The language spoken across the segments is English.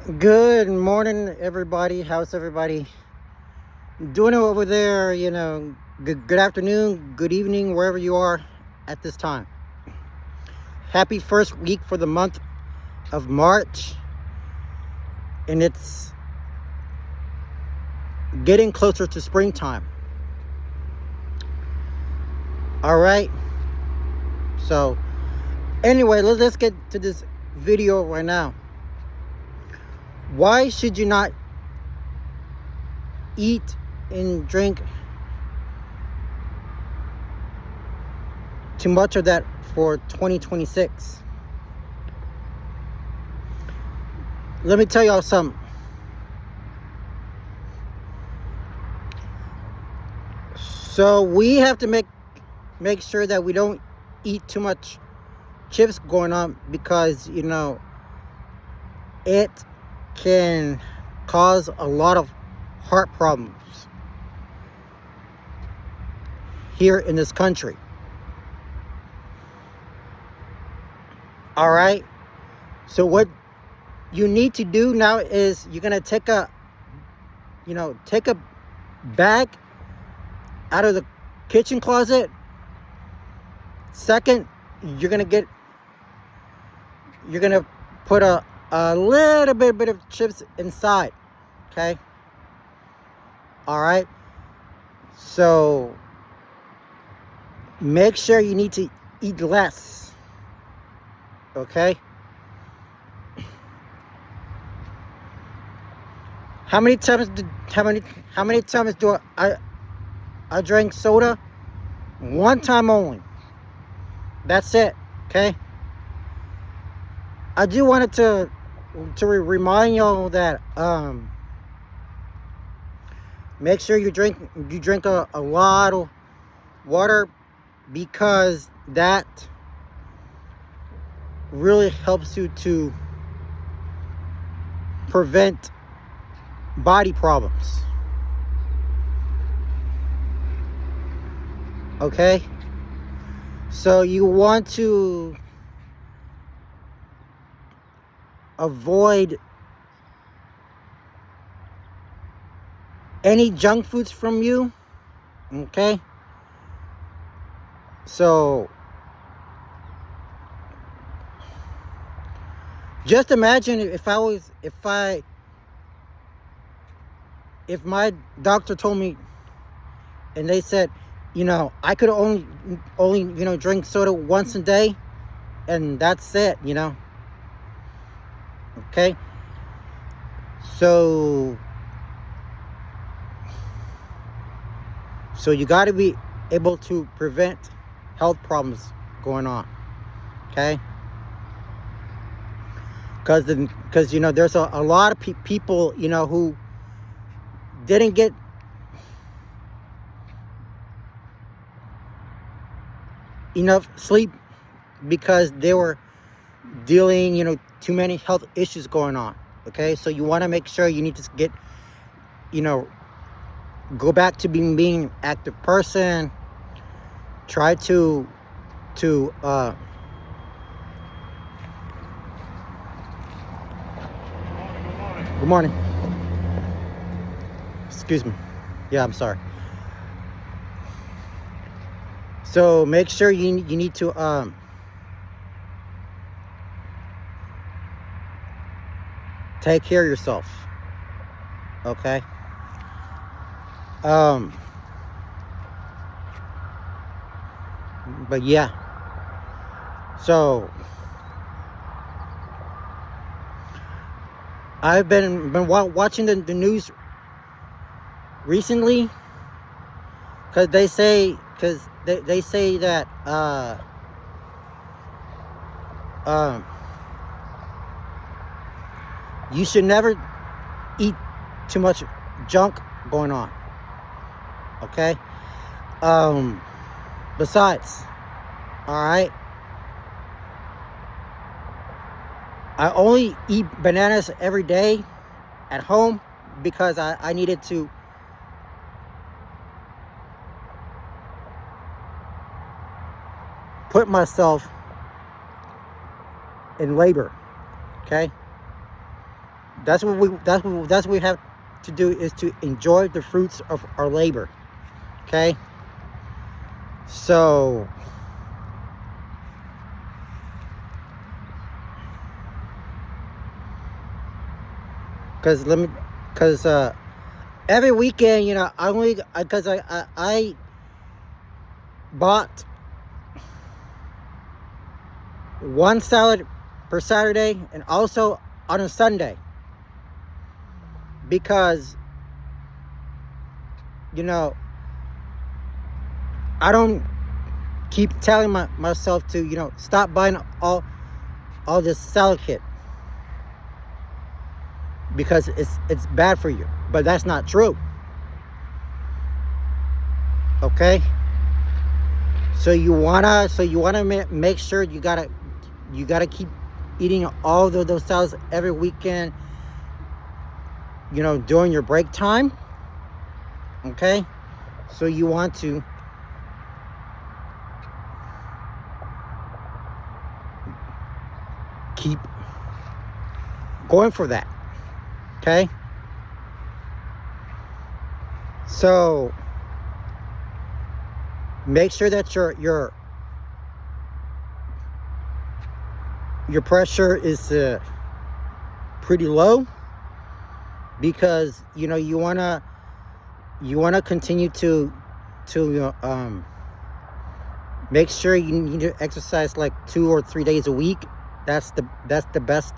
Good morning, everybody. How's everybody doing over there? Good afternoon, good evening, wherever you are at this time. Happy first week for the month of March, and it's getting closer to springtime. All right. So, anyway, let's get to this video right now. Why should you not eat and drink too much of that for 2026? Let me tell y'all something. So we have to make sure that we don't eat too much chips going on, because it can cause a lot of heart problems here in this country. All right. So what you need to do now is you're gonna take a bag out of the kitchen closet. Second, you're gonna put a little bit of chips inside. Okay. All right. So make sure you need to eat less. Okay. How many times do I drink soda? One time only. That's it. Okay. I do wanted to remind y'all that make sure you drink a lot of water, because that really helps you to prevent body problems. Okay? So you want to avoid any junk foods from you. Okay? So just imagine if my doctor told me, and they said, I could only drink soda once a day, and that's it. Okay. So you got to be able to prevent health problems going on. Okay. Because there's a lot of people who didn't get enough sleep because they were dealing too many health issues going on. Okay. So you want to make sure you need to get go back to being an active person. Try to good morning. Excuse me. Yeah, I'm sorry. So make sure you need to take care of yourself. Okay. But yeah. So I've been watching the news recently, because they say that you should never eat too much junk going on. Okay. Besides, all right, I only eat bananas every day at home, because I needed to put myself in labor. Okay. That's what we have to do, is to enjoy the fruits of our labor. Okay? So because every weekend, I only because I bought one salad per Saturday and also on a Sunday, because I don't keep telling myself to stop buying all this salad kit because it's bad for you, but that's not true. Okay, so you wanna make sure you gotta keep eating all of those salads every weekend, during your break time. Okay, so you want to keep going for that. Okay, so make sure that your pressure is pretty low, because you wanna continue to make sure you need to exercise like 2 or 3 days a week. That's the best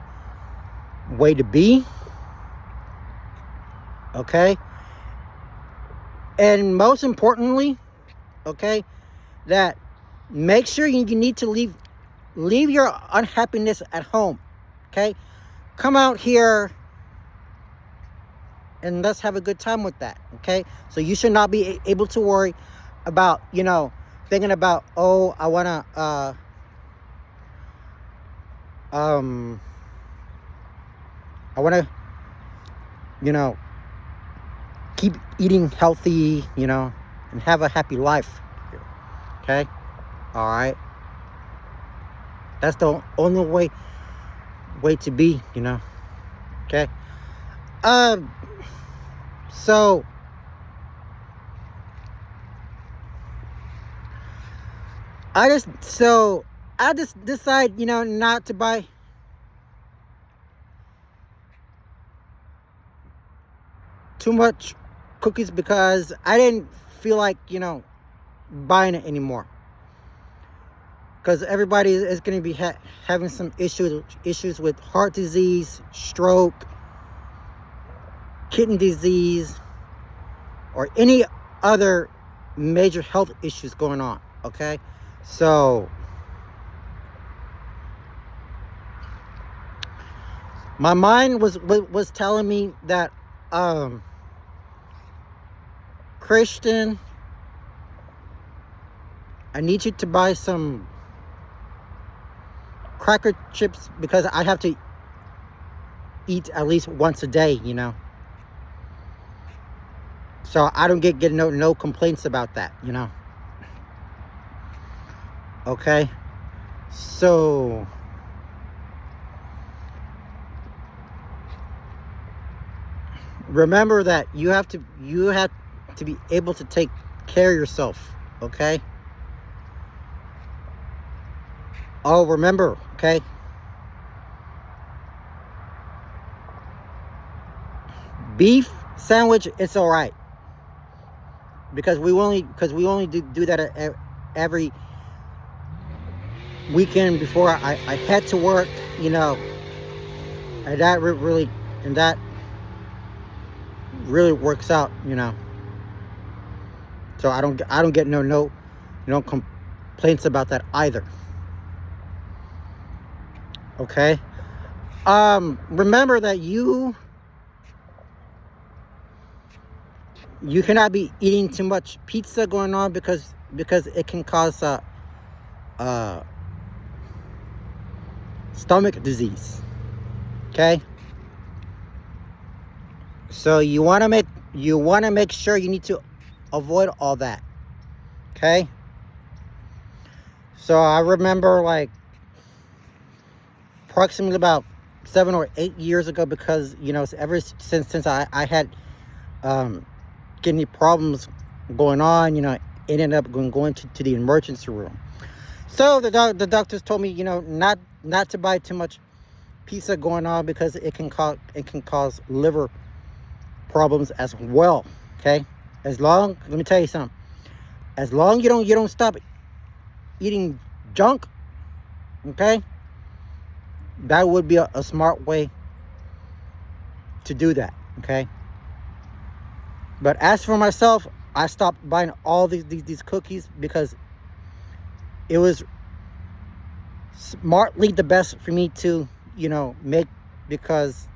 way to be. Okay, and most importantly, okay, that make sure you need to leave your unhappiness at home. Okay, come out here and let's have a good time with that. Okay, so you should not be able to worry about thinking about, oh, I want to keep eating healthy, and have a happy life. Okay, all right, that's the only way to be. Okay, so I just decide not to buy too much cookies, because I didn't feel like buying it anymore, because everybody is going to be having some issues with heart disease, stroke, kidney disease, or any other major health issues going on. Okay, so my mind was telling me that, Christian, I need you to buy some cracker chips, because I have to eat at least once a day, so I don't get no complaints about that, Okay, so remember that you have to be able to take care of yourself. Okay, oh, remember, okay, beef sandwich, it's all right, because we only do that every weekend before I head to work, and that really works out, so I don't get no complaints about that either. Okay, remember that you cannot be eating too much pizza going on, because it can cause stomach disease. Okay, so you want to make sure you need to avoid all that. Okay, so I remember, like, approximately about 7 or 8 years ago, because ever since I had kidney problems going on, ended up going to the emergency room. So the doctors told me, not to buy too much pizza going on, because it can cause liver problems as well. Okay, let me tell you something. As long you don't stop eating junk, okay, that would be a smart way to do that. Okay, but as for myself, I stopped buying all these cookies, because it was smartly the best for me to make, because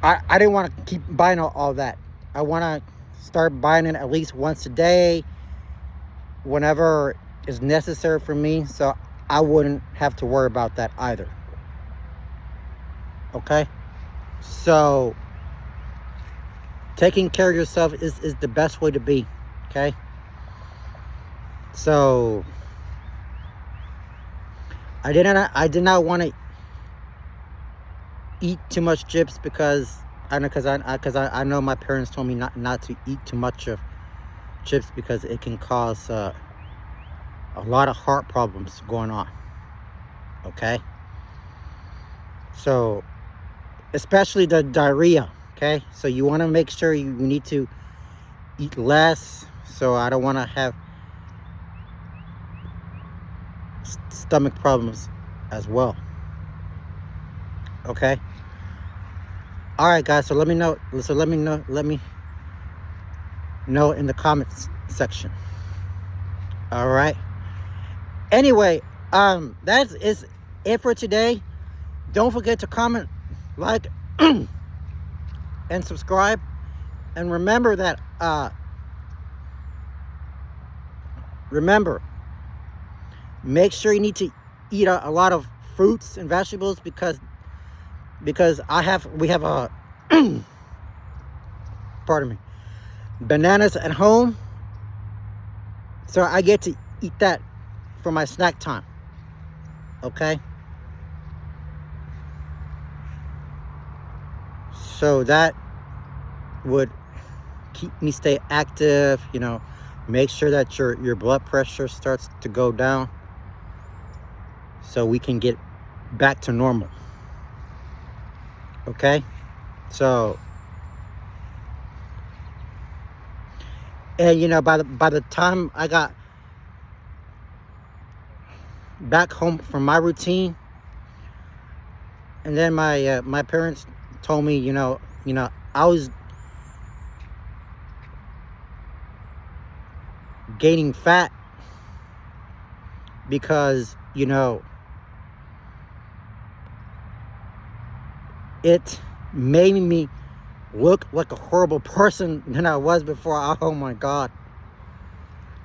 I didn't want to keep buying all that. I want to start buying it at least once a day, whenever is necessary for me, so I wouldn't have to worry about that either. Okay, so taking care of yourself is the best way to be. Okay, so I did not want to eat too much chips, because I know my parents told me not to eat too much of chips, because it can cause a lot of heart problems going on. Okay, so especially the diarrhea. Okay, so you want to make sure you need to eat less, so I don't want to have stomach problems as well. Okay, all right guys, so let me know in the comments section. All right, anyway, that is it for today. Don't forget to comment, like, and subscribe, and remember that make sure you need to eat a lot of fruits and vegetables, because we have a pardon me, bananas at home, so I get to eat that for my snack time. Okay, so that would keep me stay active, make sure that your blood pressure starts to go down, so we can get back to normal. Okay, so, and by the time I got back home from my routine, and then my parents told me, I was gaining fat, because it made me look like a horrible person than I was before. Oh my God,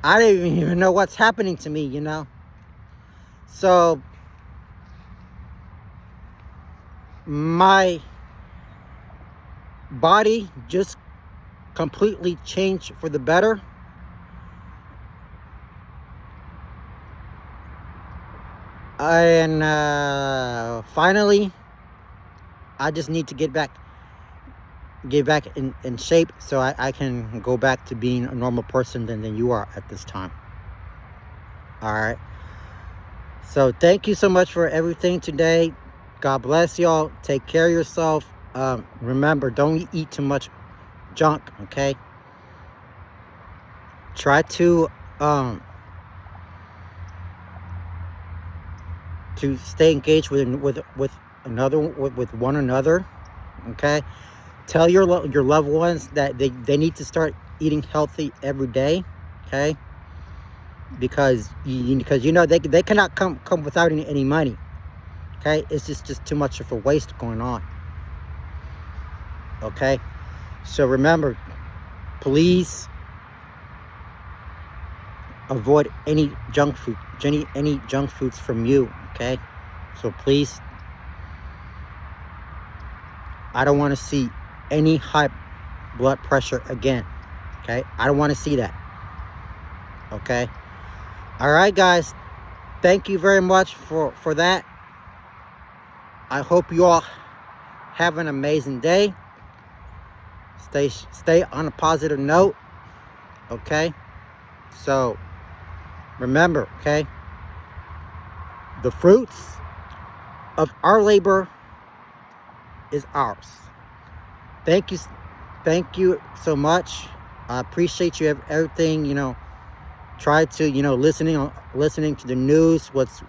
I didn't even know what's happening to me, so my body just completely changed for the better. And finally, I just need to get back in shape, so I can go back to being a normal person than you are at this time. All right, so thank you so much for everything today. God bless y'all. Take care of yourself. Remember, don't eat too much junk. Okay, try to stay engaged with one another. Okay, tell your loved ones that they need to start eating healthy every day. Okay, because they cannot come without any money. Okay, it's just too much of a waste going on. Okay, so remember, please avoid any junk food, any junk foods from you. Okay, so please, I don't want to see any high blood pressure again. Okay, I don't want to see that. Okay, all right guys, thank you very much for that. I hope you all have an amazing day. Stay on a positive note. Okay? So remember, okay? The fruits of our labor is ours. Thank you so much. I appreciate you everything, try to, listening to the news, what's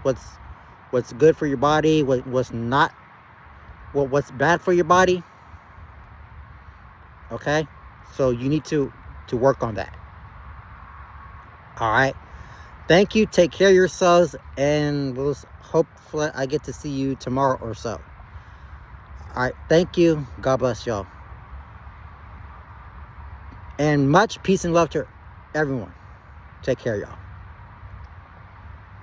good for your body, what's not, what's bad for your body. Okay? So you need to work on that. All right? Thank you. Take care of yourselves, and hopefully I get to see you tomorrow or so. All right. Thank you. God bless y'all. And much peace and love to everyone. Take care, y'all.